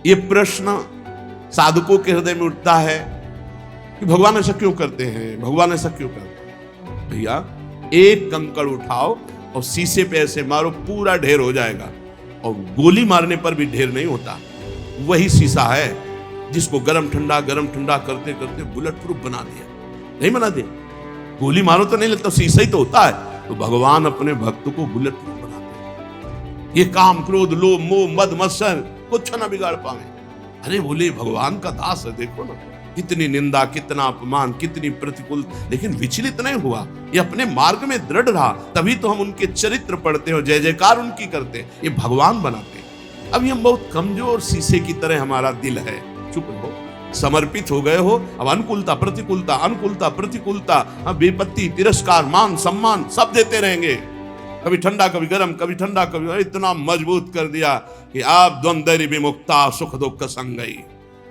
ये प्रश्न साधकों के हृदय में उठता है कि भगवान ऐसा क्यों करते हैं, भगवान ऐसा क्यों करते हैं। भैया एक कंकड़ उठाओ और शीशे पे ऐसे मारो, पूरा ढेर हो जाएगा। और गोली मारने पर भी ढेर नहीं होता। वही शीशा है जिसको गरम ठंडा करते करते बुलेट प्रूफ बना दिया। नहीं बना दिया, गोली मारो तो नहीं लगता, शीशा ही तो होता है। तो भगवान अपने भक्त को बुलेट प्रूफ बनाते हैं। ये काम क्रोध लोभ मोह मद मत्सर कुछ ना बिगाड़ पावे। अरे बोले भगवान का दास है, देखो ना कितनी निंदा, कितना अपमान, कितनी प्रतिकूल, लेकिन विचलित नहीं हुआ। ये अपने मार्ग में दृढ़ रहा। तभी तो हम उनके चरित्र पढ़ते हो, जय जयकार उनकी करते हैं। ये भगवान बनाते हैं। अभी हम बहुत कमजोर शीशे की तरह हमारा दिल है। चुप रहो, समर्पित हो गए हो। अब अनुकूलता प्रतिकूलता, अनुकूलता प्रतिकूलता, अब विपत्ति तिरस्कार मान सम्मान सब देते रहेंगे। कभी ठंडा कभी गर्म, कभी ठंडा कभी, इतना मजबूत कर दिया कि आप द्वंद्व विमुक्ता सुख दुख संगई।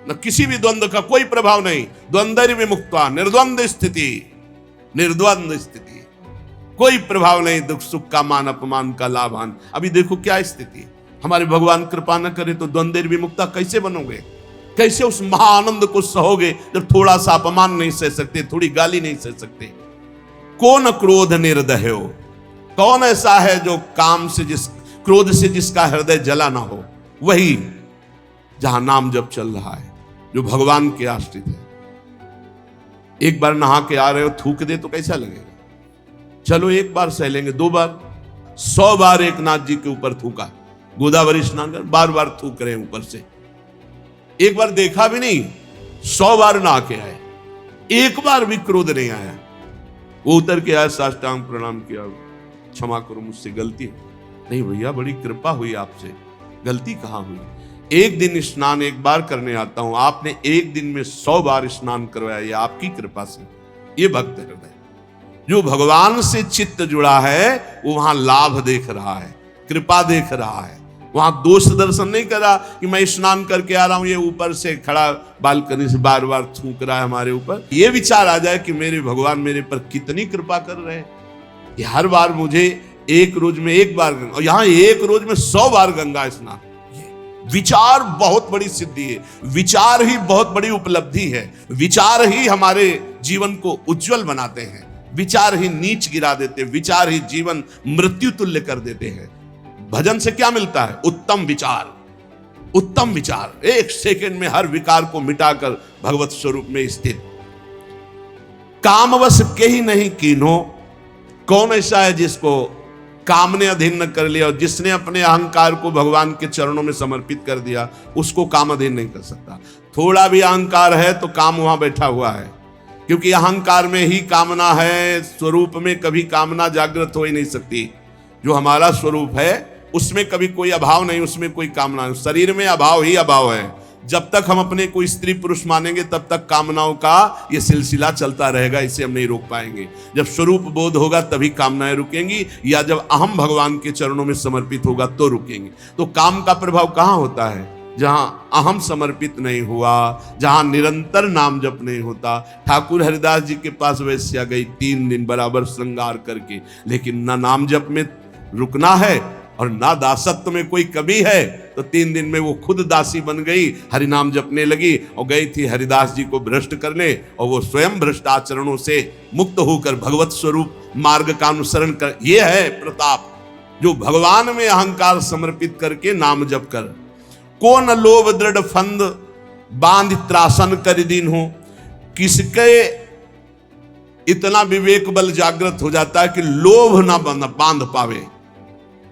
न किसी भी द्वंद्व का कोई प्रभाव नहीं। द्वंद्व विमुक्ता, निर्द्वंद स्थिति, निर्द्वंद स्थिति, कोई प्रभाव नहीं। दुख सुख का, मान अपमान का, लाभान। अभी देखो क्या स्थिति। हमारे भगवान कृपा न करे तो द्वंद्व विमुक्ता कैसे बनोगे, कैसे उस महाआनंद को सहोगे जब थोड़ा सा अपमान नहीं सह सकते, थोड़ी गाली नहीं सह सकते। कौन क्रोध निर्दय हो, कौन ऐसा है जो काम से क्रोध से जिसका हृदय जला ना हो। वही जहां नाम जब चल रहा है, जो भगवान के आश्रित है। एक बार नहा के आ रहे हो, थूक दे तो कैसा लगेगा। चलो एक बार सह लेंगे, 2 बार, 100 बार एक नाथ जी के ऊपर थूका। गोदावरी स्नान कर बार बार थूक रहे हैं ऊपर से। एक बार देखा भी नहीं, 100 बार नहा के आए, एक बार भी क्रोध नहीं आया। वो उतर के आया, साष्टांग प्रणाम किया, क्षमा करो मुझसे गलती है। नहीं भैया बड़ी कृपा हुई आपसे, गलती कहां हुई। एक दिन स्नान एक बार करने आता हूं, आपने एक दिन में 100 बार स्नान करवाया, ये आपकी कृपा से। ये भक्त हृदय जो भगवान से चित्त जुड़ा है, वो वहां लाभ देख रहा है, कृपा देख रहा है। वहां दोष दर्शन नहीं करा कि मैं स्नान करके आ रहा हूं, ये ऊपर से खड़ा बालकनी से बार बार थूक रहा है हमारे ऊपर। ये विचार आ जाए कि मेरे भगवान मेरे पर कितनी कृपा कर रहे हैं। कि हर बार मुझे एक रोज में एक बार, और यहां एक रोज में 100 बार गंगा स्नान। विचार बहुत बड़ी सिद्धि है, विचार ही बहुत बड़ी उपलब्धि है। विचार ही हमारे जीवन को उज्जवल बनाते हैं, विचार ही नीच गिरा देते हैं, विचार ही जीवन मृत्यु तुल्य कर देते हैं। भजन से क्या मिलता है, उत्तम विचार। उत्तम विचार एक सेकंड में हर विकार को मिटाकर भगवत स्वरूप में स्थित। कामवश के ही नहीं कीन्हो, कौन ऐसा है जिसको काम ने अधीन न कर लिया। और जिसने अपने अहंकार को भगवान के चरणों में समर्पित कर दिया, उसको काम अधीन नहीं कर सकता। थोड़ा भी अहंकार है तो काम वहां बैठा हुआ है, क्योंकि अहंकार में ही कामना है। स्वरूप में कभी कामना जागृत हो ही नहीं सकती। जो हमारा स्वरूप है उसमें कभी कोई अभाव नहीं, उसमें कोई कामना नहीं। शरीर में अभाव ही अभाव है। जब तक हम अपने को स्त्री पुरुष मानेंगे तब तक कामनाओं का ये सिलसिला चलता रहेगा, इसे हम नहीं रोक पाएंगे। जब स्वरूप बोध होगा तभी कामनाएं रुकेंगी, या जब अहम भगवान के चरणों में समर्पित होगा तो रुकेंगे। तो काम का प्रभाव कहां होता है, जहां अहम समर्पित नहीं हुआ, जहां निरंतर नाम जप नहीं होता। ठाकुर हरिदास जी के पास वैश्या गई 3 दिन बराबर श्रृंगार करके, लेकिन ना नाम जप में रुकना है और ना दासत्व में कोई कमी है। तो 3 दिन में वो खुद दासी बन गई, हरिनाम जपने लगी और गई थी हरिदास जी को भ्रष्ट करने, और वो स्वयं भ्रष्ट आचरणों से मुक्त होकर भगवत स्वरूप मार्ग का अनुसरण कर। ये है प्रताप, जो भगवान में अहंकार समर्पित करके नाम जप कर। को न लोभ दृढ़ फंद बांध त्रासन कर दीन हो। किसके इतना विवेक बल जागृत हो जाता है कि लोभ ना बांध पावे,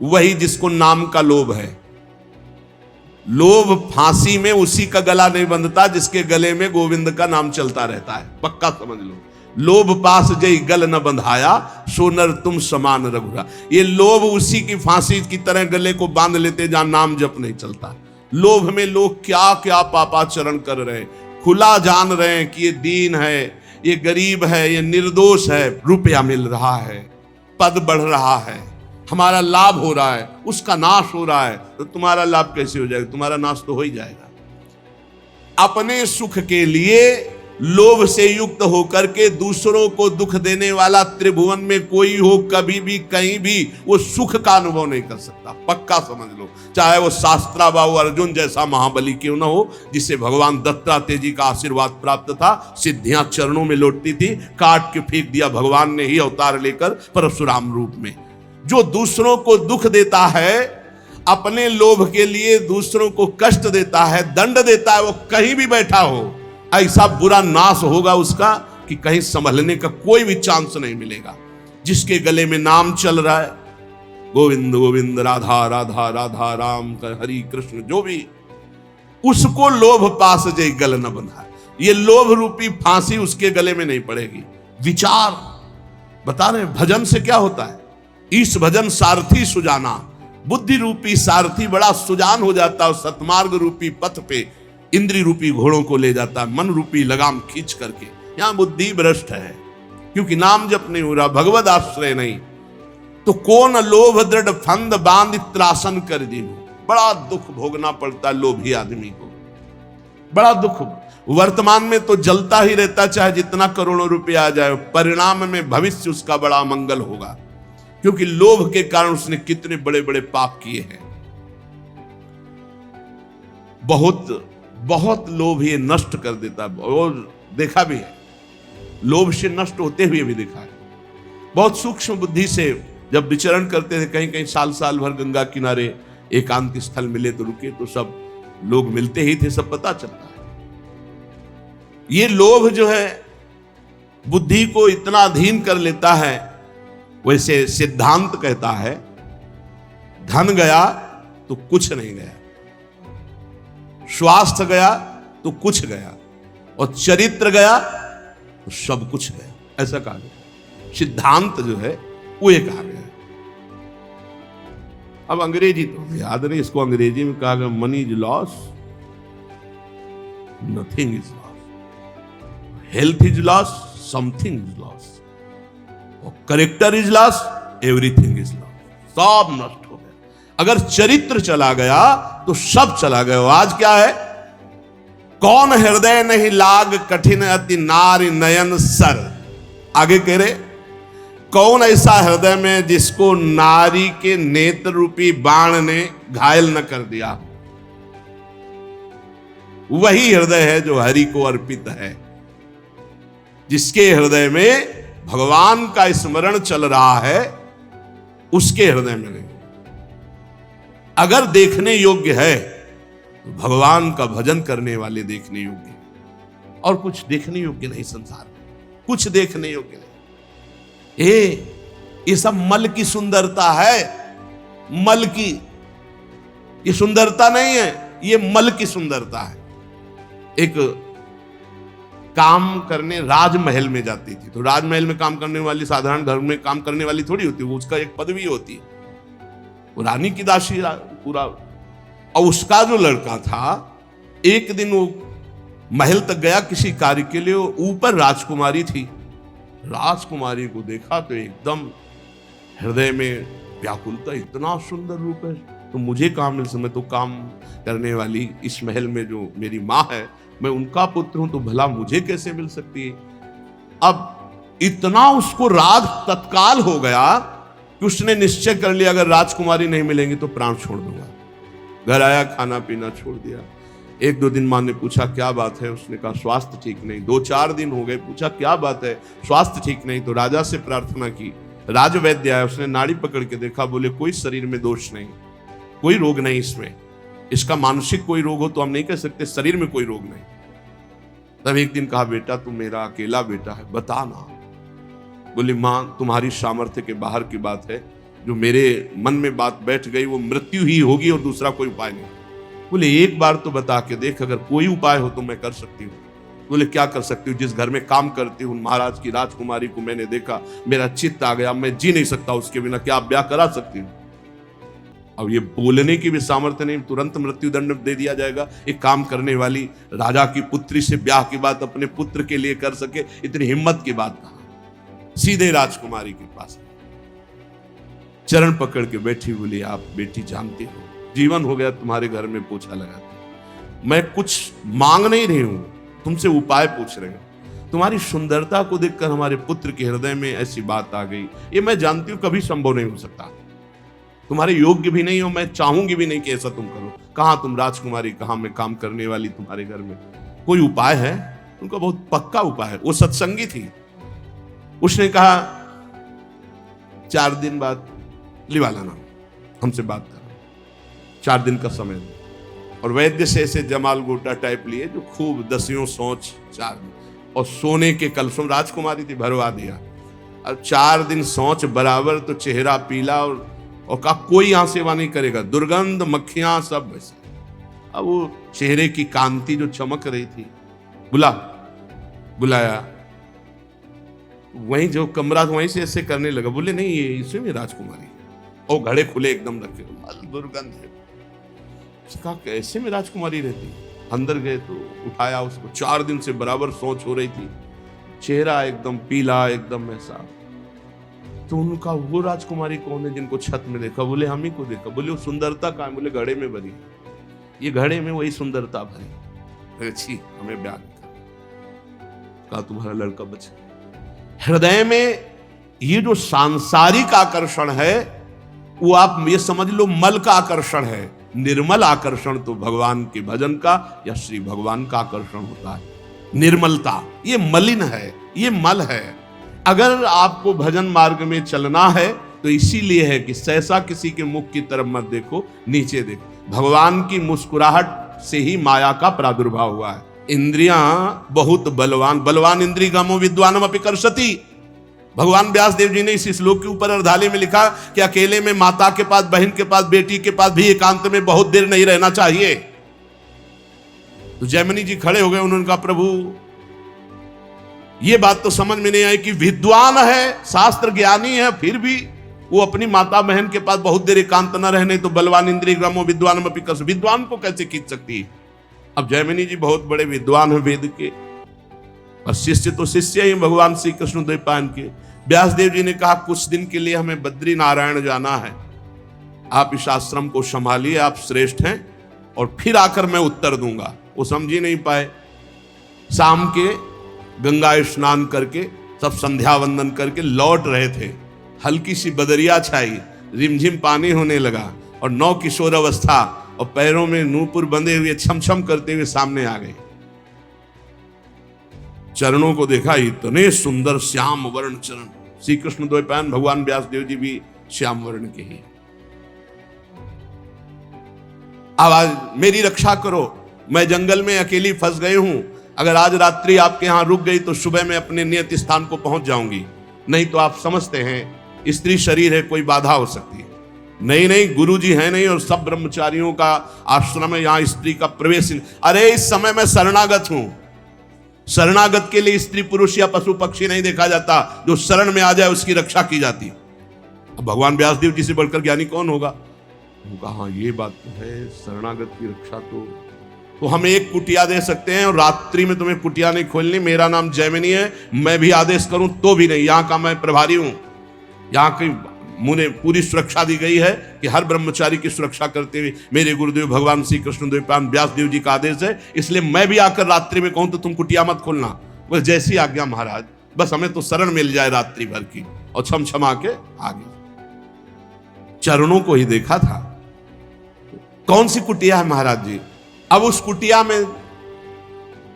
वही जिसको नाम का लोभ है। लोभ फांसी में उसी का गला नहीं बंधता जिसके गले में गोविंद का नाम चलता रहता है, पक्का समझ लो। लोभ पास जई गल न बंधाया, सोनर तुम समान रघुरा। ये लोभ उसी की फांसी की तरह गले को बांध लेते जहां नाम जप नहीं चलता। लोभ में लोग क्या क्या पापाचरण कर रहे हैं, खुला जान रहे हैं कि ये दीन है, ये गरीब है, ये निर्दोष है। रुपया मिल रहा है, पद बढ़ रहा है, हमारा लाभ हो रहा है, उसका नाश हो रहा है। तो तुम्हारा लाभ कैसे हो जाएगा, तुम्हारा नाश तो हो ही जाएगा। अपने सुख के लिए लोभ से युक्त होकर के दूसरों को दुख देने वाला त्रिभुवन में कोई हो, कभी भी कहीं भी वो सुख का अनुभव नहीं कर सकता। पक्का समझ लो, चाहे वो शास्त्राबाहु अर्जुन जैसा महाबली क्यों ना हो, जिसे भगवान दत्तात्रेय जी का आशीर्वाद प्राप्त था, सिद्धियां चरणों में लौटती थी, काट के फेंक दिया भगवान ने ही अवतार लेकर परशुराम रूप में। जो दूसरों को दुख देता है, अपने लोभ के लिए दूसरों को कष्ट देता है, दंड देता है, वो कहीं भी बैठा हो, ऐसा बुरा नाश होगा उसका कि कहीं संभलने का कोई भी चांस नहीं मिलेगा। जिसके गले में नाम चल रहा है, गोविंद गोविंद राधा राधा राधा राम हरि कृष्ण, जो भी, उसको लोभ पास जय गल न बंधा। ये लोभ रूपी फांसी उसके गले में नहीं पड़ेगी। विचार बता रहे भजन से क्या होता है, इस भजन सारथी सुजाना, बुद्धि रूपी सारथी बड़ा सुजान हो जाता है, सतमार्ग रूपी पथ पे इंद्री रूपी घोड़ों को ले जाता है, मन रूपी लगाम खींच करके। यहां बुद्धि भ्रष्ट है, क्योंकि नाम जप नहीं हो रहा, भगवद आश्रय नहीं, तो कौन लोभ दृढ़ फंद बांध त्रासन कर दीनू। बड़ा दुख भोगना पड़ता है लोभी आदमी को, बड़ा दुख। वर्तमान में तो जलता ही रहता, चाहे जितना करोड़ों रुपया आ जाए, परिणाम में भविष्य उसका बड़ा मंगल होगा, क्योंकि लोभ के कारण उसने कितने बड़े बड़े पाप किए हैं। बहुत बहुत लोभ ये नष्ट कर देता है, और देखा भी है, लोभ से नष्ट होते हुए भी देखा है। बहुत सूक्ष्म बुद्धि से जब विचरण करते थे, कहीं कहीं साल साल भर गंगा किनारे एकांत स्थल मिले तो रुके, तो सब लोग मिलते ही थे, सब पता चलता है। ये लोभ जो है बुद्धि को इतना अधीन कर लेता है। वैसे सिद्धांत कहता है, धन गया तो कुछ नहीं गया, स्वास्थ्य गया तो कुछ गया, और चरित्र गया तो सब कुछ गया, ऐसा कहा गया। सिद्धांत जो है वो ये कहा गया। अब अंग्रेजी तो याद नहीं, इसको अंग्रेजी में कहा गया, money is loss, nothing is loss, health is loss, something is loss, और character is loss, everything is loss. सब नष्ट हो गया। अगर चरित्र चला गया तो सब चला गया। आज क्या है, कौन हृदय नहीं लाग कठिन अति नारी नयन सर। आगे कह रहे, कौन ऐसा हृदय में जिसको नारी के नेत्र रूपी बाण ने घायल न कर दिया। वही हृदय है जो हरि को अर्पित है, जिसके हृदय में भगवान का स्मरण चल रहा है, उसके हृदय में नहीं। अगर देखने योग्य है तो भगवान का भजन करने वाले देखने योग्य है, और कुछ देखने योग्य नहीं संसार में, कुछ देखने योग्य नहीं। ये सब मल की सुंदरता है, मल की, ये सुंदरता नहीं है, ये मल की सुंदरता है। एक काम करने राजमहल में जाती थी, तो राजमहल में काम करने वाली साधारण घर में काम करने वाली थोड़ी होती, वो उसका एक पदवी होती है, वो रानी की दासी पूरा। और उसका जो लड़का था, एक दिन वो महल तक गया किसी कार्य के लिए, ऊपर राजकुमारी थी। राजकुमारी को देखा तो एकदम हृदय में व्याकुलता, इतना सुंदर रूप है तो मुझे कहां मिल सकता। मैं तो काम करने वाली इस महल में जो मेरी माँ है, मैं उनका पुत्र हूं, तो भला मुझे कैसे मिल सकती है। अब इतना उसको राग तत्काल हो गया कि उसने निश्चय कर लिया, अगर राजकुमारी नहीं मिलेंगी तो प्राण छोड़ दूंगा। घर आया, खाना पीना छोड़ दिया। एक दो दिन मां ने पूछा क्या बात है, उसने कहा स्वास्थ्य ठीक नहीं। 2-4 दिन हो गए, पूछा क्या बात है, स्वास्थ्य ठीक नहीं। तो राजा से प्रार्थना की, राजवैद्य आया, उसने नाड़ी पकड़ के देखा, बोले कोई शरीर में दोष नहीं, कोई रोग नहीं इसमें, इसका मानसिक कोई रोग हो तो हम नहीं कह सकते, शरीर में कोई रोग नहीं। तब एक दिन कहा, बेटा तू मेरा अकेला बेटा है, बता ना। बोली मां तुम्हारी सामर्थ्य के बाहर की बात है, जो मेरे मन में बात बैठ गई वो मृत्यु ही होगी और दूसरा कोई उपाय नहीं। बोले एक बार तो बता के देख, अगर कोई उपाय हो तो मैं कर सकती हूँ। बोले क्या कर सकती हूँ, जिस घर में काम करती हूँ महाराज की राजकुमारी को मैंने देखा, मेरा चित्त आ गया, मैं जी नहीं सकता उसके बिना, क्या आप ब्याह करा सकती हूँ। अब ये बोलने की भी सामर्थ्य नहीं, तुरंत मृत्यु दंड दे दिया जाएगा। एक काम करने वाली राजा की पुत्री से ब्याह की बात अपने पुत्र के लिए कर सके, इतनी हिम्मत की बात कहा। सीधे राजकुमारी के पास चरण पकड़ के बैठी, बोली आप बेटी जानती हो, जीवन हो गया तुम्हारे घर में पोछा लगाते, मैं कुछ मांग नहीं रही हूं, तुमसे उपाय पूछ रही हूं। तुम्हारी सुंदरता को देखकर हमारे पुत्र के हृदय में ऐसी बात आ गई। ये मैं जानती हूं कभी संभव नहीं हो सकता, तुम्हारे योग्य भी नहीं हो, मैं चाहूंगी भी नहीं कि ऐसा तुम करो। कहां तुम राजकुमारी, कहां मैं काम करने वाली तुम्हारे घर में? कोई उपाय है? उनका बहुत पक्का उपाय है। वो सत्संगी थी। उसने कहा 4 दिन बाद लिवा लाना, हमसे बात करना, 4 दिन का समय दो। और वैद्य से ऐसे जमाल गोटा टाइप लिए जो खूब दसियों सोच 4 दिन, और सोने के कलशों, राजकुमारी थी, भरवा दिया। अब 4 दिन सोच बराबर तो चेहरा पीला, और कहा कोई यहां सेवा नहीं करेगा, दुर्गंध, मक्खियां सब वैसे। अब वो चेहरे की कांति जो चमक रही थी, बुलाया, वहीं जो कमरा था वहीं से ऐसे करने लगा। बोले नहीं ये इसे में राजकुमारी है। और घड़े खुले एकदम रखे, दुर्गंध है। कहा कैसे में राजकुमारी रहती? अंदर गए तो उठाया उसको। 4 दिन से बराबर सोच हो रही थी, चेहरा एकदम पीला, एकदम ऐसा। तो उनका वो राजकुमारी कौन है जिनको छत में देखा? बोले हम ही को देखा। बोले वो सुंदरता कहाँ? बोले घड़े में भरी, ये घड़े में वही सुंदरता भरी। अच्छी हमें ब्याह कहा तुम्हारा लड़का बचा। हृदय में ये जो सांसारिक आकर्षण है वो आप ये समझ लो मल का आकर्षण है। निर्मल आकर्षण तो भगवान के भजन का या श्री भगवान का आकर्षण होता है। निर्मलता ये मलिन है, ये मल है। अगर आपको भजन मार्ग में चलना है तो इसीलिए है कि सहसा किसी के मुख की तरफ मत देखो, नीचे देखो। भगवान की मुस्कुराहट से ही माया का प्रादुर्भाव हुआ है। इंद्रियां बहुत बलवान इंद्रिय गमो विद्वानम अपि कर्षति। भगवान व्यास देव जी ने इस श्लोक के ऊपर अर्धाले में लिखा कि अकेले में माता के पास, बहन के पास, बेटी के पास भी एकांत में बहुत देर नहीं रहना चाहिए। तो जैमिनी जी खड़े हो गए, उन्होंने कहा प्रभु ये बात तो समझ में नहीं आई कि विद्वान है, शास्त्र ज्ञानी है, फिर भी वो अपनी माता बहन के पास बहुत देर एकांत न रहने तो बलवान इंद्रिय ग्रामो विद्वान विद्वान को कैसे खींच सकती है? अब जैमिनी जी बहुत बड़े विद्वान हैं वेद के, और शिष्य तो शिष्य ही भगवान श्री कृष्ण द्वैपायन के। व्यास देव जी ने कहा कुछ दिन के लिए हमें बद्री नारायण जाना है, आप इस आश्रम को संभालिए, आप श्रेष्ठ हैं, और फिर आकर मैं उत्तर दूंगा। वो समझ ही नहीं पाए। शाम के गंगा स्नान करके सब संध्या वंदन करके लौट रहे थे। हल्की सी बदरिया छाई, रिमझिम पानी होने लगा, और 9 किशोर अवस्था और पैरों में नूपुर बंधे हुए छमछम करते हुए सामने आ गए। चरणों को देखा, इतने सुंदर श्याम वर्ण चरण। श्री कृष्ण द्वैपायन भगवान व्यास देव जी भी श्याम वर्ण के ही। आवाज, मेरी रक्षा करो, मैं जंगल में अकेली फंस गई हूं। अगर आज रात्रि आपके यहां रुक गई तो सुबह मैं अपने नियत स्थान को पहुंच जाऊंगी। नहीं तो आप समझते हैं स्त्री शरीर है, कोई बाधा हो सकती है। नहीं गुरु जी है नहीं, और सब ब्रह्मचारियों का आश्रम है, यहां स्त्री का प्रवेश। अरे इस समय मैं शरणागत हूं। शरणागत के लिए स्त्री पुरुष या पशु पक्षी नहीं देखा जाता, जो शरण में आ जाए उसकी रक्षा की जाती। अब भगवान व्यासदेव जी से बढ़कर ज्ञानी कौन होगा? उनका हाँ ये बात तो है, शरणागत की रक्षा तो हम एक कुटिया दे सकते हैं, और रात्रि में तुम्हें कुटिया नहीं खोलनी। मेरा नाम जैमिनी है, मैं भी आदेश करूं तो भी नहीं, यहां का मैं प्रभारी हूं। यहां की मुझे पूरी सुरक्षा दी गई है कि हर ब्रह्मचारी की सुरक्षा करते हुए मेरे गुरुदेव भगवान श्री कृष्ण द्वैपायन व्यास देव जी का आदेश है, इसलिए मैं भी आकर रात्रि में कहूं तो तुम कुटिया मत खोलना। बस जैसी आज्ञा महाराज, बस हमें तो शरण मिल जाए रात्रि भर की, और छमछमा के आगे। चरणों को ही देखा था। कौन सी कुटिया है महाराज जी? अब उस कुटिया में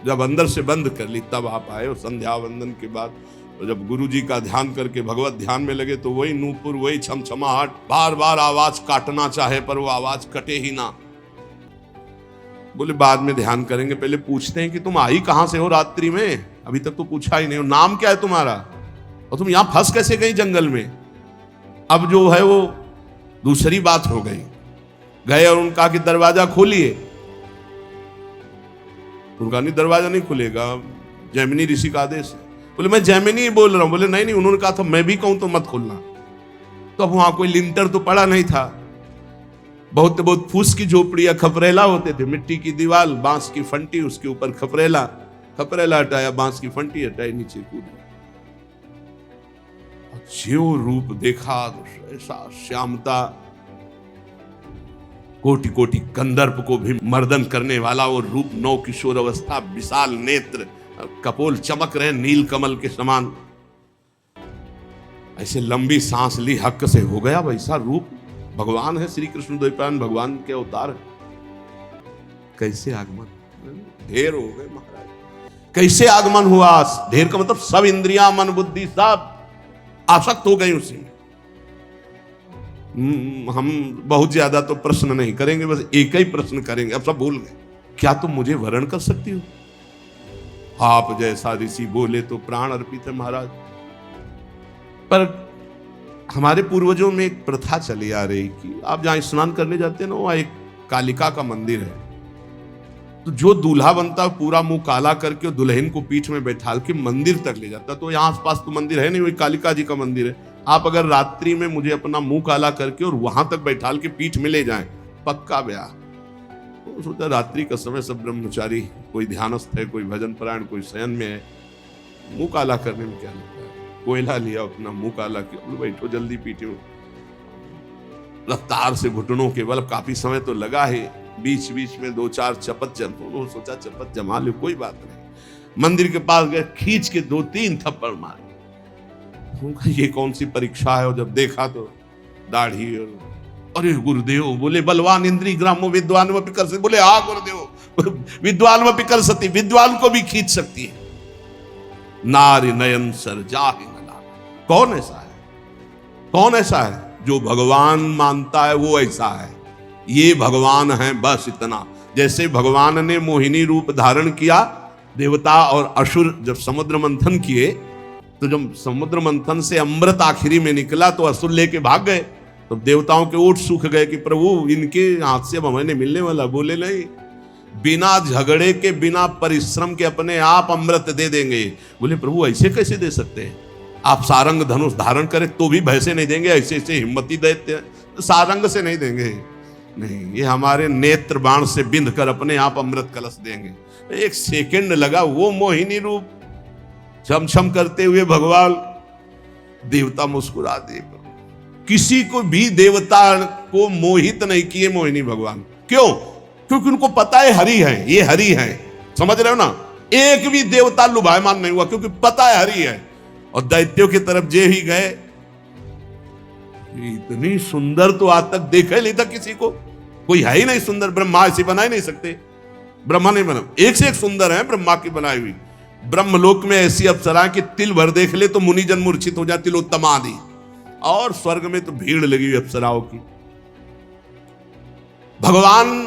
जब अंदर से बंद कर ली तब आप आए, और संध्या वंदन के बाद तो जब गुरु जी का ध्यान करके भगवत ध्यान में लगे तो वही नूपुर, वही छमछमाहट, बार बार आवाज काटना चाहे पर वो आवाज कटे ही ना। बोले बाद में ध्यान करेंगे, पहले पूछते हैं कि तुम आई कहां से हो रात्रि में? अभी तक तो पूछा ही नहीं। हो नाम क्या है तुम्हारा, और तुम यहां फंस कैसे गई जंगल में? अब जो है वो दूसरी बात हो गई। गए और उनका कि दरवाजा खोलिए। उनका नहीं, दरवाजा नहीं खुलेगा, जैमिनी ऋषि का आदेश है। बोले मैं जैमिनी ही बोल रहा हूं। बोले नहीं, उन्होंने कहा था मैं भी कहूं तो मत खोलना। तो अब वहां कोई लिंटर तो पड़ा नहीं था, बहुत फूस की झोपड़ियां, खपरेला होते थे, मिट्टी की दीवार, बांस की फंटी, उसके ऊपर खपरेला हटाया, बांस की फंटी हटाई, नीचे कूदा। जो रूप देखा, ऐसा श्यामता, कोटि कोटि कंदर्प को भी मर्दन करने वाला वो रूप, 9 किशोर अवस्था, विशाल नेत्र, कपोल चमक रहे नील कमल के समान, ऐसे लंबी सांस ली, हक से हो गया वैसा रूप। भगवान है, श्री कृष्ण द्वैपायन भगवान के अवतार है। कैसे आगमन, ढेर हो गए महाराज। कैसे आगमन हुआ? ढेर का मतलब सब इंद्रियां, मन, बुद्धि सब आसक्त हो गई उसी में। हम बहुत ज्यादा तो प्रश्न नहीं करेंगे, बस एक ही प्रश्न करेंगे। अब सब भूल गए। क्या तुम मुझे वरण कर सकती हो? आप जैसा ऋषि बोले तो प्राण अर्पित है महाराज। पर हमारे पूर्वजों में एक प्रथा चली आ रही कि आप जहां स्नान करने जाते हैं ना, वहां एक कालिका का मंदिर है। तो जो दूल्हा बनता है पूरा मुंह काला करके दुल्हन को पीठ में बैठाल के मंदिर तक ले जाता। तो यहाँ आसपास तो मंदिर है नहीं, वही कालिका जी का मंदिर है। आप अगर रात्रि में मुझे अपना मुंह काला करके और वहां तक बैठाल के पीठ में ले जाएं, पक्का ब्याह। तो सोचा रात्रि का समय सब ब्रह्मचारी, कोई ध्यानस्थ है, कोई भजन परायण, कोई शयन में है, मुंह काला करने में क्या लगता है। कोयला लिया, अपना मुंह काला किया, बैठो जल्दी पीठे में, रफ्तार से घुटनों के बल। काफी समय तो लगा है, बीच बीच में 2-4 चपत जम, सोचा चपत जमा लो, कोई बात नहीं। मंदिर के पास गए, खींच के 2-3 थप्पड़ मारे। ये कौन सी परीक्षा है? और जब देखा तो दाढ़ी और, अरे गुरुदेव बोले बलवान इंद्री ग्रामो विद्वान व पिकर सती। बोले हाँ गुरुदेव, विद्वान व पिकर सती, विद्वान को भी खींच सकती है। नारी नयन सर जाहि न लागे। कौन ऐसा है? कौन ऐसा है जो भगवान मानता है? वो ऐसा है, ये भगवान है, बस इतना। जैसे भगवान ने मोहिनी रूप धारण किया, देवता और असुर जब समुद्र मंथन किए, तो जब समुद्र मंथन से अमृत आखिरी में निकला तो असुर लेके भाग गए। तो देवताओं के ओठ सूख गए कि प्रभु इनके हाथ से अब हमें मिलने वाला। बोले नहीं, बिना झगड़े के, बिना परिश्रम के अपने आप अमृत दे देंगे। बोले प्रभु ऐसे कैसे दे सकते हैं? आप सारंग धनुष धारण करें तो भी भैसे नहीं देंगे, ऐसे ऐसे हिम्मती देते हैं, सारंग से नहीं देंगे। नहीं, ये हमारे नेत्र बाण से बिंध कर अपने आप अमृत कलश देंगे। एक सेकंड लगा, वो मोहिनी रूप छम छम करते हुए भगवान, देवता मुस्कुरा दे। किसी को भी देवता को मोहित नहीं किए मोहिनी भगवान। क्यों? क्योंकि उनको पता है हरि है, ये हरि है। समझ रहे हो ना? एक भी देवता लुभायमान नहीं हुआ, क्योंकि पता है हरि है। और दैत्यों की तरफ जे ही गए, इतनी सुंदर तो आज तक देखा ही नहीं था किसी को, कोई है ही नहीं सुंदर। ब्रह्मा ऐसी बना ही नहीं सकते, ब्रह्मा नहीं बना, एक से एक सुंदर है ब्रह्मा की बनाई हुई। ब्रह्मलोक में ऐसी अप्सरा कि तिल भर देख ले तो मुनिजन मूर्छित हो जाती, तिलोत्तमा आदि। और स्वर्ग में तो भीड़ लगी हुई अप्सराओं की। भगवान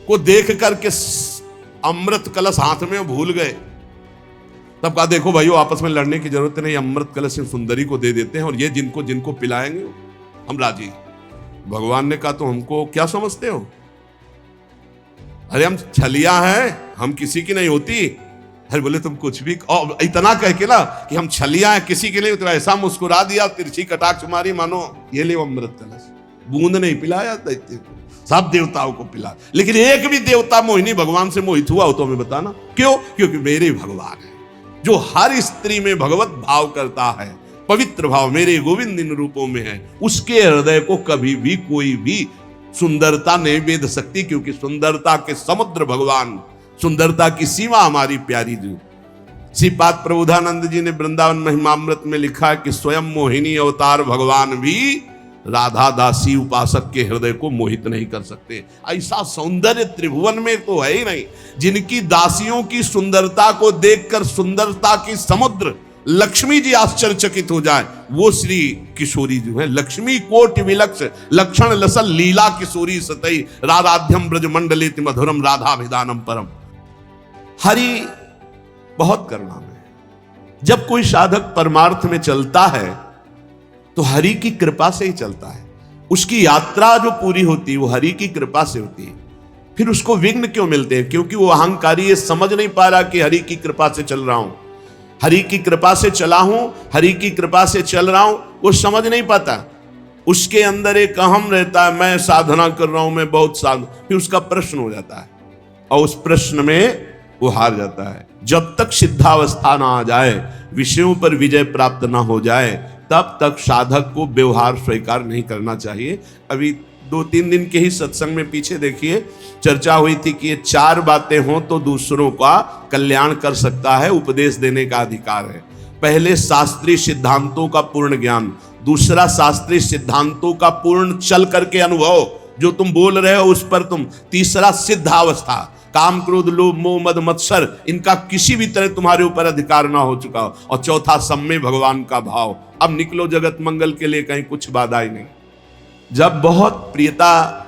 को देख करके अमृत कलश हाथ में भूल गए। तब कहा देखो भाइयों, आपस में लड़ने की जरूरत नहीं, अमृत कलश सुंदरी को दे देते हैं और ये जिनको जिनको पिलाएंगे हम राजी। भगवान ने कहा तो हमको क्या समझते हो? अरे हम छलिया हैं, हम किसी की नहीं होती। अरे बोले तुम कुछ भी, और इतना कह के ना कि हम छलिया हैं किसी के नहीं, तो ऐसा मुस्कुरा दिया, तिरछी कटाक्ष मारी, मानो ये ले अमृत कलश। बूंद नहीं पिलाया दैत्य को, सब देवताओं को पिला। लेकिन एक भी देवता मोहिनी भगवान से मोहित हुआ हो तो हमें बताना। क्यों? क्योंकि मेरे भगवान है जो हर स्त्री में भगवत भाव करता है, पवित्र भाव मेरे गोविंद इन रूपों में है। उसके हृदय को कभी भी कोई भी सुंदरता नहीं भेद सकती, क्योंकि सुंदरता के समुद्र भगवान, सुंदरता की सीमा हमारी प्यारी जी। श्रीपाद प्रबोधानंद जी ने वृंदावन महिमामृत में लिखा कि स्वयं मोहिनी अवतार भगवान भी राधा दासी उपासक के हृदय को मोहित नहीं कर सकते। ऐसा सौंदर्य त्रिभुवन में तो है ही नहीं। जिनकी दासियों की सुंदरता को देखकर सुंदरता की समुद्र लक्ष्मी जी आश्चर्यचकित हो जाए, वो श्री किशोरी जो है। लक्ष्मी कोटि विलक्ष लक्षण लसल लीला किशोरी सतई, राधाध्यम ब्रज मंडलेति मधुरम राधाभिधानम परम। हरि बहुत करुणा में। जब कोई साधक परमार्थ में चलता है तो हरि की कृपा से ही चलता है। उसकी यात्रा जो पूरी होती है वो हरि की कृपा से होती है। फिर उसको विघ्न क्यों मिलते हैं? क्योंकि वो अहंकारी ये समझ नहीं पा रहा कि हरि की कृपा से चल रहा हूं, हरि की कृपा से चला हूं, हरि की कृपा से चल रहा हूं, वो समझ नहीं पाता। उसके अंदर एक अहम रहता है, मैं साधना कर रहा हूं, मैं बहुत साधु। फिर उसका प्रश्न हो जाता है और उस प्रश्न में वो हार जाता है। जब तक सिद्धावस्था ना आ जाए, विषयों पर विजय प्राप्त ना हो जाए, तब तक साधक को व्यवहार स्वीकार नहीं करना चाहिए। अभी 2-3 दिन के ही सत्संग में पीछे देखिए चर्चा हुई थी कि ये 4 बातें हों तो दूसरों का कल्याण कर सकता है, उपदेश देने का अधिकार है। पहले शास्त्रीय सिद्धांतों का पूर्ण ज्ञान, दूसरा शास्त्रीय सिद्धांतों का पूर्ण चल करके अनुभव, जो तुम बोल रहे हो उस पर तुम, तीसरा सिद्धावस्था, काम क्रोध लोभ मोह मद मत्सर इनका किसी भी तरह तुम्हारे ऊपर अधिकार ना हो चुका हो, और चौथा सम्य भगवान का भाव। अब निकलो जगत मंगल के लिए, कहीं कुछ बाधा ही नहीं। जब बहुत प्रियता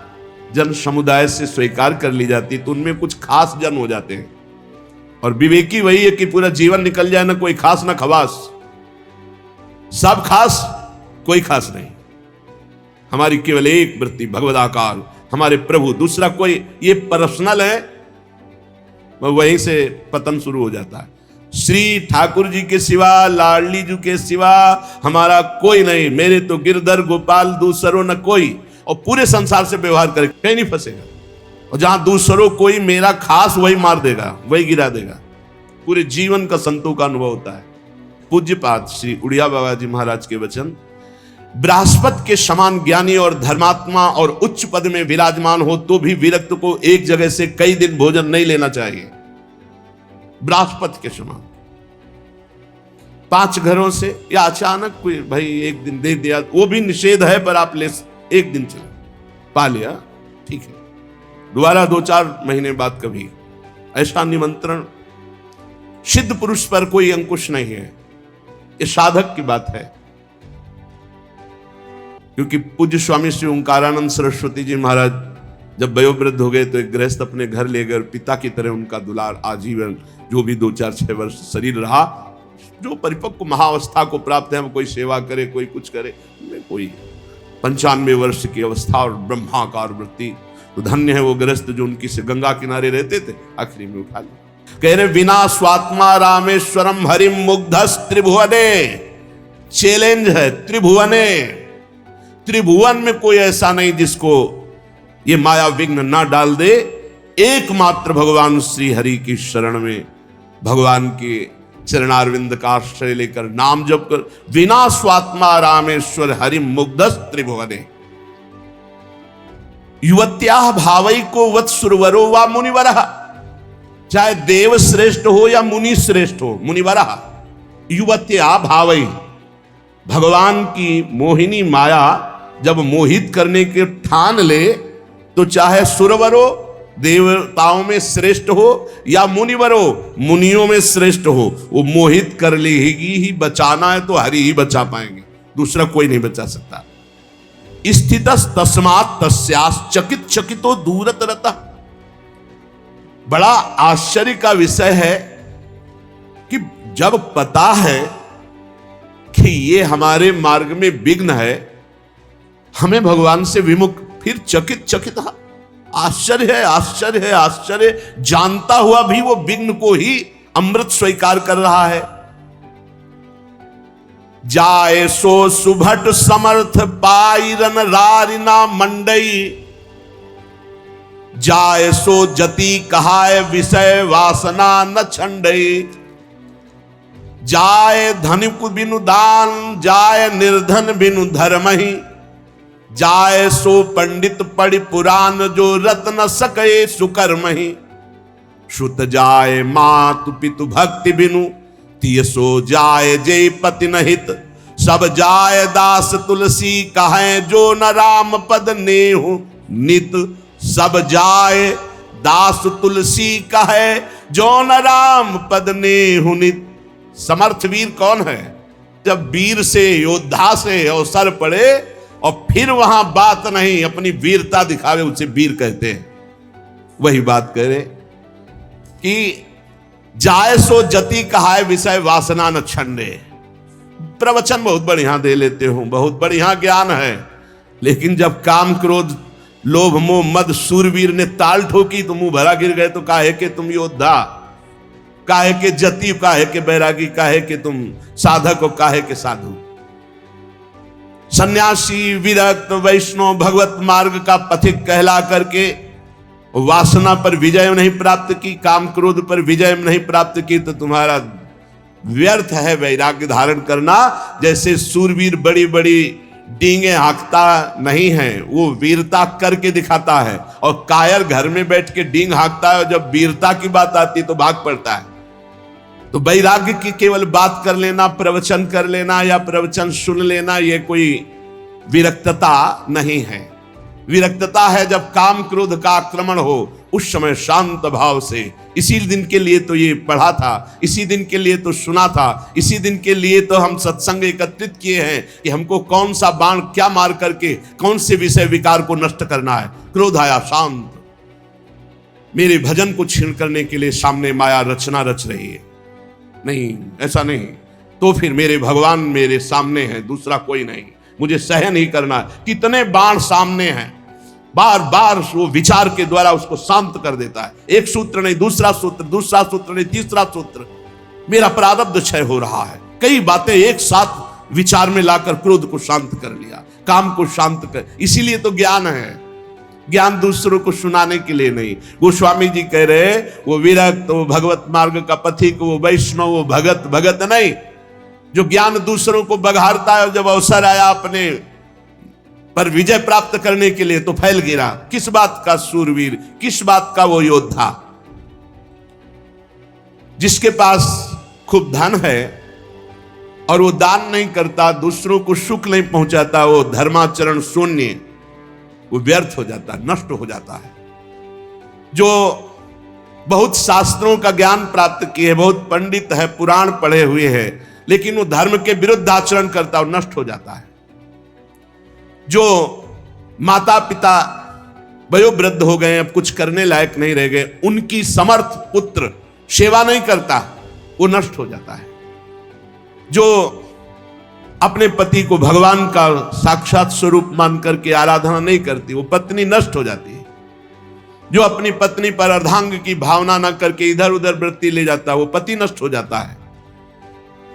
जन समुदाय से स्वीकार कर ली जाती तो उनमें कुछ खास जन हो जाते हैं, और विवेकी वही है कि पूरा जीवन निकल जाए ना कोई खास ना खवास, सब खास कोई खास नहीं। हमारी केवल एक वृत्ति भगवदाकार, हमारे प्रभु, दूसरा कोई, ये पर्सनल है, वहीं से पतन शुरू हो जाता है। श्री ठाकुर जी के सिवा, लाडली जी के सिवा हमारा कोई नहीं, मेरे तो गिरधर गोपाल दूसरो न कोई, और पूरे संसार से व्यवहार करे कहीं नहीं फंसेगा, और जहां दूसरों कोई मेरा खास वही मार देगा, वही गिरा देगा। पूरे जीवन का संतों का अनुभव होता है। पूज्यपाद श्री उड़िया बाबा जी महाराज के वचन, बृहस्पति के समान ज्ञानी और धर्मात्मा और उच्च पद में विराजमान हो तो भी विरक्त को एक जगह से कई दिन भोजन नहीं लेना चाहिए। बृहस्पति के समान 5 घरों से, या अचानक कोई भाई एक दिन दे दिया, वो भी निषेध है, पर आप ले एक दिन चले पा लिया, ठीक है, दोबारा 2-4 महीने बाद कभी ऐसा निमंत्रण, सिद्ध पुरुष पर कोई अंकुश नहीं है, ये साधक की बात है। क्योंकि पूज्य स्वामी श्री ओंकारानंद सरस्वती जी महाराज जब वयोवृद्ध हो गए तो एक गृहस्थ अपने घर ले गए, पिता की तरह उनका दुलार आजीवन, जो भी 2-4-6 वर्ष शरीर रहा, जो परिपक्व महाअवस्था को प्राप्त है, कोई सेवा करे कोई कुछ करे, कोई 95 वर्ष की अवस्था और ब्रह्माकार वृत्ति, तो धन्य है वो गृहस्थ जो उनकी से गंगा किनारे रहते थे, आखिरी में उठा लिया। कह रहे विना स्वात्मा रामेश्वरम हरिम मुग्धस त्रिभुवने, चैलेंज है, त्रिभुवने, त्रिभुवन में कोई ऐसा नहीं जिसको ये माया विघ्न ना डाल दे। एकमात्र भगवान श्री हरि की शरण में, भगवान के चरणारविंद का आश्रय लेकर नाम जप कर, विना स्वात्मा रामेश्वर हरि मुग्धस त्रिभुवने, युवत्या भावई को वत् सुरवरो वा मुनिवर, चाहे देव श्रेष्ठ हो या मुनि श्रेष्ठ हो, मुनिवर युवत्या भावई, भगवान की मोहिनी माया जब मोहित करने के ठान ले तो चाहे सुरवरो देवताओं में श्रेष्ठ हो या मुनिवरो मुनियों में श्रेष्ठ हो, वो मोहित कर लेगी ही। बचाना है तो हरि ही बचा पाएंगे, दूसरा कोई नहीं बचा सकता। स्थितस तस्मात् तस्यास् चकित चकितो दूरत रता। बड़ा आश्चर्य का विषय है कि जब पता है कि ये हमारे मार्ग में विघ्न है, हमें भगवान से विमुख, फिर चकित चकित, आश्चर्य है, आश्चर्य है, आश्चर्य, जानता हुआ भी वो विघ्न को ही अमृत स्वीकार कर रहा है। जाए सो सुभट समर्थ पाइरन रारिना मंडई, जाए सो जति कहाय विषय वासना न छंडई, जाए धनिक बिनु दान, जाए निर्धन बिनु धर्महि, जाए सो पंडित पढ़ि पुराण जो रत्न सके सुकर्महि, श्रुत जाए मातु पितु भक्ति बिनु, तिय सो जाए जय पति नहित, सब जाए दास तुलसी कहें जो न राम पद नेहु नित, सब जाए दास तुलसी कहे जो न राम पद नेहु नित। समर्थ वीर कौन है? जब वीर से, योद्धा से अवसर पड़े और फिर वहां बात नहीं, अपनी वीरता दिखावे, उसे वीर कहते हैं। वही बात कह रहे कि जाए सो जति कहाय विषय वासना न छंडे। प्रवचन बहुत बढ़िया दे लेते हो, बहुत बढ़िया ज्ञान है, लेकिन जब काम क्रोध लोभ मोह मद सूरवीर ने ताल ठोकी तो मुंह भरा गिर गए, तो काहे के तुम योद्धा, काहे के जति, काहे के बैरागी, काहे के तुम साधक हो, काहे के साधु। सन्यासी विरक्त वैष्णव भगवत मार्ग का पथिक कहला करके वासना पर विजय नहीं प्राप्त की, काम क्रोध पर विजय नहीं प्राप्त की, तो तुम्हारा व्यर्थ है वैराग्य धारण करना। जैसे सूरवीर बड़ी बड़ी डींगे हाँकता नहीं है, वो वीरता करके दिखाता है। और कायर घर में बैठ के डींग हाँकता है और जब वीरता की बात आती है तो भाग पड़ता है। तो वैराग्य की केवल बात कर लेना, प्रवचन कर लेना या प्रवचन सुन लेना, ये कोई विरक्तता नहीं है। विरक्तता है जब काम क्रोध का आक्रमण हो, उस समय शांत भाव से, इसी दिन के लिए तो ये पढ़ा था, इसी दिन के लिए तो सुना था, इसी दिन के लिए तो हम सत्संग एकत्रित किए हैं कि हमको कौन सा बाण क्या मार करके कौन से विषय विकार को नष्ट करना है। क्रोध आया, शांत। मेरे भजन को छीन करने के लिए सामने माया रचना रच रही है। नहीं, ऐसा नहीं। तो फिर मेरे भगवान मेरे सामने हैं, दूसरा कोई नहीं, मुझे सहन ही करना है। कितने बाण सामने हैं, बार बार वो विचार के द्वारा उसको शांत कर देता है। एक सूत्र नहीं, दूसरा सूत्र, दूसरा सूत्र नहीं, तीसरा सूत्र। मेरा प्रारब्ध क्षय हो रहा है। कई बातें एक साथ विचार में लाकर क्रोध को शांत कर लिया, काम को शांत कर। इसीलिए तो ज्ञान है। ज्ञान दूसरों को सुनाने के लिए नहीं। गोस्वामी जी कह रहे, वो विरक्त, वो भगवत मार्ग का पथिक, वो वैष्णव, वो भगत, भगत नहीं, जो ज्ञान दूसरों को बघारता है। जब अवसर आया अपने पर विजय प्राप्त करने के लिए तो फैल गिरा। किस बात का सूरवीर, किस बात का वो योद्धा। जिसके पास खूब धन है और वो दान नहीं करता, दूसरों को सुख नहीं पहुंचाता, वो धर्माचरण शून्य, वो व्यर्थ हो जाता है, नष्ट हो जाता है। जो बहुत शास्त्रों का ज्ञान प्राप्त किए, बहुत पंडित है, पुराण पढ़े हुए है, लेकिन वो धर्म के विरुद्ध आचरण करता और नष्ट हो जाता है। जो माता पिता वयोवृद्ध हो गए, अब कुछ करने लायक नहीं रह गए, उनकी समर्थ पुत्र सेवा नहीं करता, वो नष्ट हो जाता है। जो अपने पति को भगवान का साक्षात स्वरूप मान करके आराधना नहीं करती, वो पत्नी नष्ट हो जाती है। जो अपनी पत्नी पर अर्धांग की भावना न करके इधर उधर वृत्ति ले जाता है, वो पति नष्ट हो जाता है।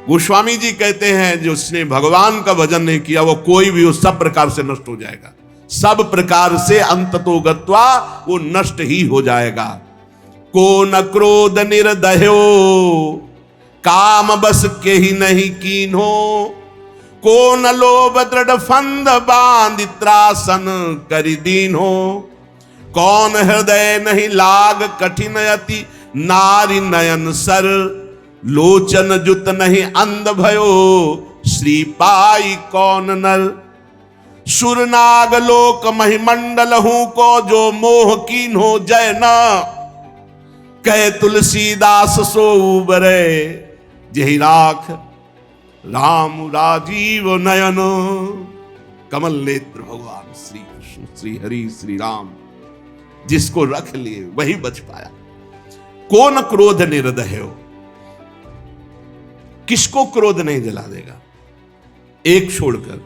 गोस्वामी जी कहते हैं, जो उसने भगवान का भजन नहीं किया, वो कोई भी उस सब प्रकार से नष्ट हो जाएगा। सब प्रकार से अंततो गत्वा वो नष्ट ही हो जाएगा। को न क्रोध निर्दयो, काम बस के ही नहीं कीन्हो, को न लोभ दृढ़ फंद बांध त्रासन करि दीन्हो, कौन हृदय नहीं लाग कठिन अति, नारी नयन सर लोचन जुत नहीं अंध भयो, श्री पाई कौन नर, सुरनाग लोक महिमंडल हूं को, जो मोह कीन हो जय न, कह तुलसीदास सो उबरे, जही राख राम राजीव नयन। कमल नेत्र भगवान श्री कृष्ण, श्री हरि, श्री राम, जिसको रख लिए वही बच पाया। कौन क्रोध निर्दय हो, किसको क्रोध नहीं जला देगा? एक छोड़कर,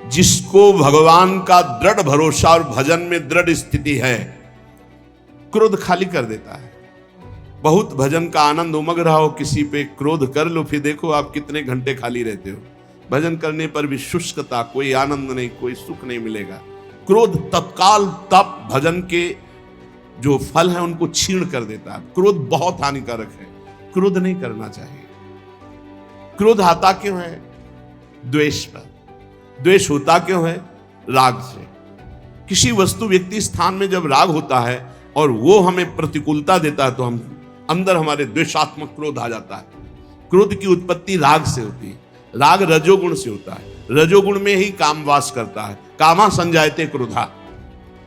जिसको भगवान का दृढ़ भरोसा और भजन में दृढ़ स्थिति है, क्रोध खाली कर देता है। बहुत भजन का आनंद उमग रहा हो, किसी पे क्रोध कर लो, फिर देखो आप कितने घंटे खाली रहते हो। भजन करने पर भी शुष्कता, कोई आनंद नहीं, कोई सुख नहीं मिलेगा। क्रोध तत्काल तप भजन के जो फल है उनको छीण कर देता है। क्रोध बहुत हानिकारक है, क्रोध नहीं करना चाहिए। क्रोध आता क्यों है? द्वेष पर। द्वेष होता क्यों है? राग से। किसी वस्तु व्यक्ति स्थान में जब राग होता है और वो हमें प्रतिकूलता देता है, तो हम अंदर हमारे द्वेषात्मक क्रोध आ जाता है। क्रोध की उत्पत्ति राग से होती है। राग रजोगुण से होता है। रजोगुण में ही काम वास करता है। कामा संजायते क्रोधा,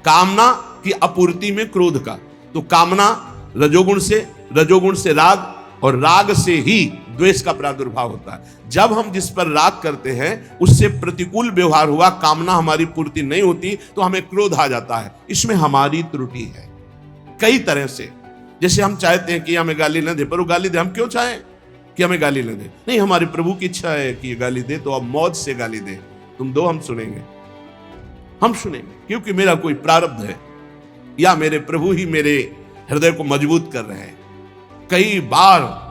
कामना की आपूर्ति में क्रोध का। तो कामना रजोगुण से राग, और राग से ही द्वेष का प्रादुर्भाव होता है। जब हम जिस पर राग करते हैं उससे प्रतिकूल व्यवहार हुआ, कामना हमारी पूर्ति नहीं होती, तो हमें क्रोध आ जाता है। इसमें हमारी त्रुटि है कई तरह से। जैसे हम चाहते हैं कि हमें गाली न दे, पर वो गाली दे। हम क्यों चाहें कि हमें गाली न दे? नहीं, हमारे प्रभु की इच्छा है कि ये गाली दे, तो अब मौज से गाली दे। तुम दो, हम सुनेंगे, क्योंकि मेरा कोई प्रारब्ध है, या मेरे प्रभु ही मेरे हृदय को मजबूत कर रहे हैं। कई बार